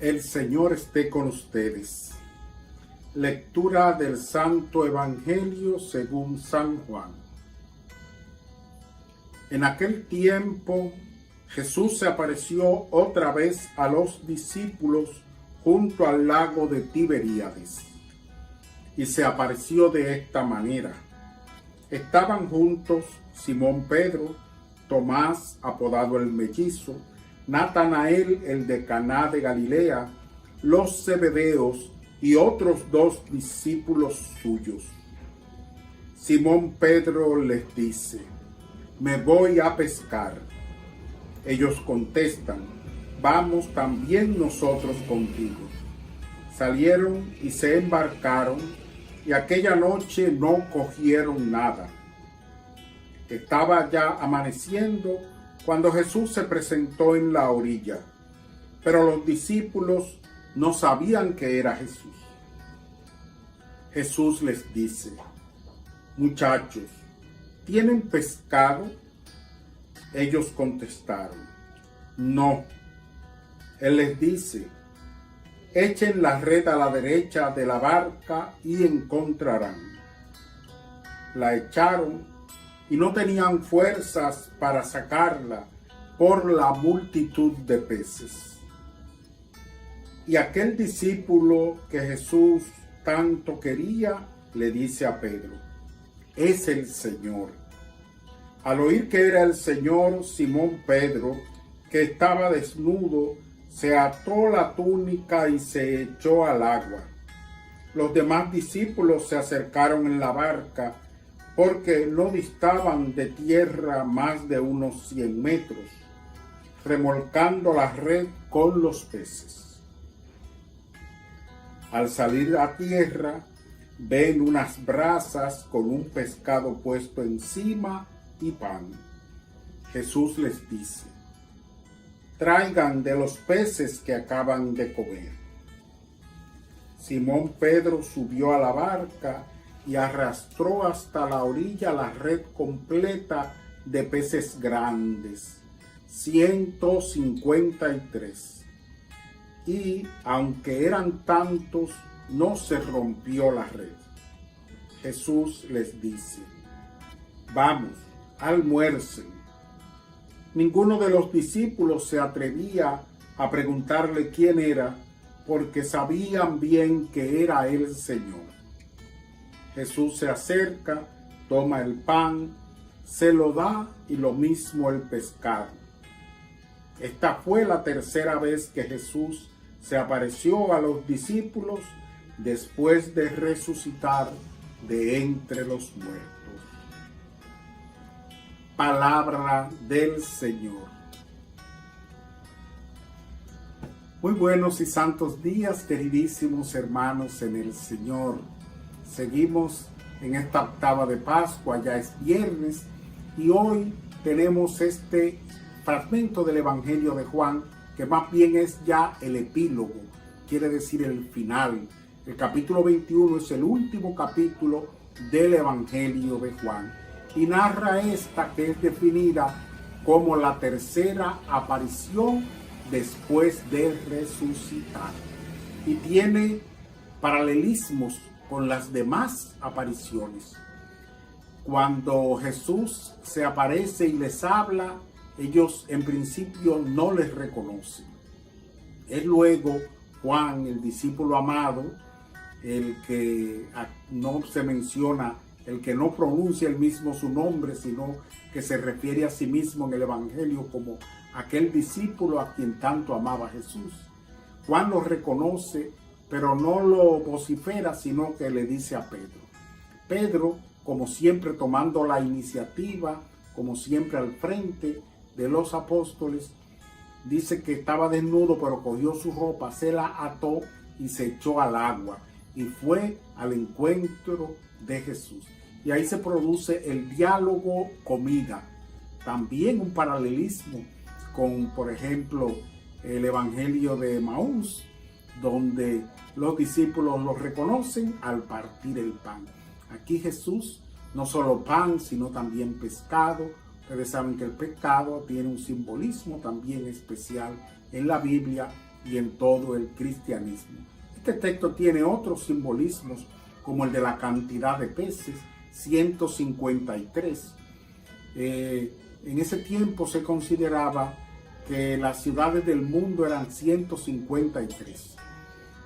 El Señor esté con ustedes. Lectura del Santo Evangelio según San Juan. En aquel tiempo, Jesús se apareció otra vez a los discípulos junto al lago de Tiberíades. Y se apareció de esta manera. Estaban juntos Simón Pedro, Tomás, apodado el Mellizo, Natanael, el de Caná de Galilea, los Zebedeos y otros 2 discípulos suyos. Simón Pedro les dice: «Me voy a pescar». Ellos contestan: «Vamos también nosotros contigo». Salieron y se embarcaron, y aquella noche no cogieron nada. Estaba ya amaneciendo cuando Jesús se presentó en la orilla, pero los discípulos no sabían que era Jesús. Jesús les dice: «Muchachos, ¿tienen pescado?». Ellos contestaron: «No». Él les dice: «Echen la red a la derecha de la barca y encontrarán». La echaron y no tenían fuerzas para sacarla por la multitud de peces. Y aquel discípulo que Jesús tanto quería le dice a Pedro: «Es el Señor». Al oír que era el Señor, Simón Pedro, que estaba desnudo, se ató la túnica y se echó al agua. Los demás discípulos se acercaron en la barca, porque no distaban de tierra más de unos 100 metros, remolcando la red con los peces. Al salir a tierra, ven unas brasas con un pescado puesto encima y pan. Jesús les dice: «Traigan de los peces que acaban de comer». Simón Pedro subió a la barca y arrastró hasta la orilla la red completa de peces grandes, 153. Y aunque eran tantos, no se rompió la red. Jesús les dice: «Vamos, almuercen». Ninguno de los discípulos se atrevía a preguntarle quién era, porque sabían bien que era el Señor. Jesús se acerca, toma el pan, se lo da y lo mismo el pescado. Esta fue la tercera vez que Jesús se apareció a los discípulos después de resucitar de entre los muertos. Palabra del Señor. Muy buenos y santos días, queridísimos hermanos en el Señor. Seguimos en esta octava de Pascua, ya es viernes, y hoy tenemos este fragmento del Evangelio de Juan, que más bien es ya el epílogo, quiere decir el final. El capítulo 21 es el último capítulo del Evangelio de Juan, y narra esta que es definida como la tercera aparición después de resucitar, y tiene paralelismos con las demás apariciones. Cuando Jesús se aparece y les habla, ellos en principio no les reconocen. Es luego Juan, el discípulo amado, el que no se menciona, el que no pronuncia él mismo su nombre, sino que se refiere a sí mismo en el Evangelio como aquel discípulo a quien tanto amaba Jesús. Juan lo reconoce, pero no lo vocifera, sino que le dice a Pedro. Pedro, como siempre, tomando la iniciativa, como siempre al frente de los apóstoles, dice que estaba desnudo, pero cogió su ropa, se la ató y se echó al agua y fue al encuentro de Jesús. Y ahí se produce el diálogo comida. También un paralelismo con, por ejemplo, el Evangelio de Maús, donde los discípulos lo reconocen al partir el pan. Aquí Jesús, no solo pan, sino también pescado. Ustedes saben que el pescado tiene un simbolismo también especial en la Biblia, y en todo el cristianismo. Este texto tiene otros simbolismos, como el de la cantidad de peces, 153. En ese tiempo se consideraba que las ciudades del mundo eran 153.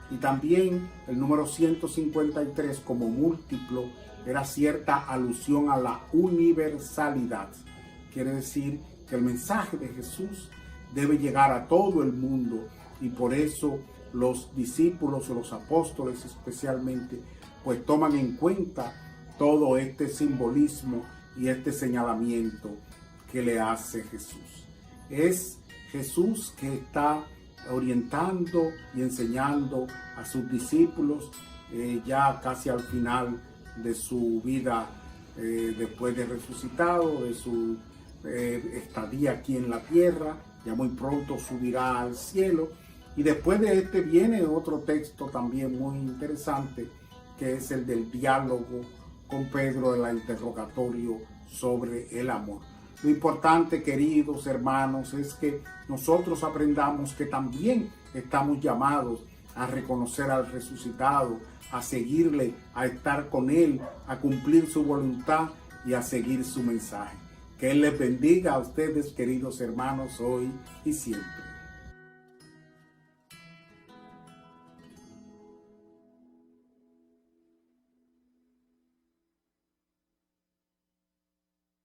Y también el número 153 como múltiplo era cierta alusión a la universalidad. Quiere decir que el mensaje de Jesús debe llegar a todo el mundo, y por eso los discípulos o los apóstoles especialmente pues toman en cuenta todo este simbolismo y este señalamiento que le hace Jesús. Es Jesús que está orientando y enseñando a sus discípulos ya casi al final de su vida, después de resucitado, de su estadía aquí en la tierra. Ya muy pronto subirá al cielo. Y después de este viene otro texto también muy interesante, que es el del diálogo con Pedro, en el interrogatorio sobre el amor. Lo importante, queridos hermanos, es que nosotros aprendamos que también estamos llamados a reconocer al resucitado, a seguirle, a estar con él, a cumplir su voluntad y a seguir su mensaje. Que Él les bendiga a ustedes, queridos hermanos, hoy y siempre.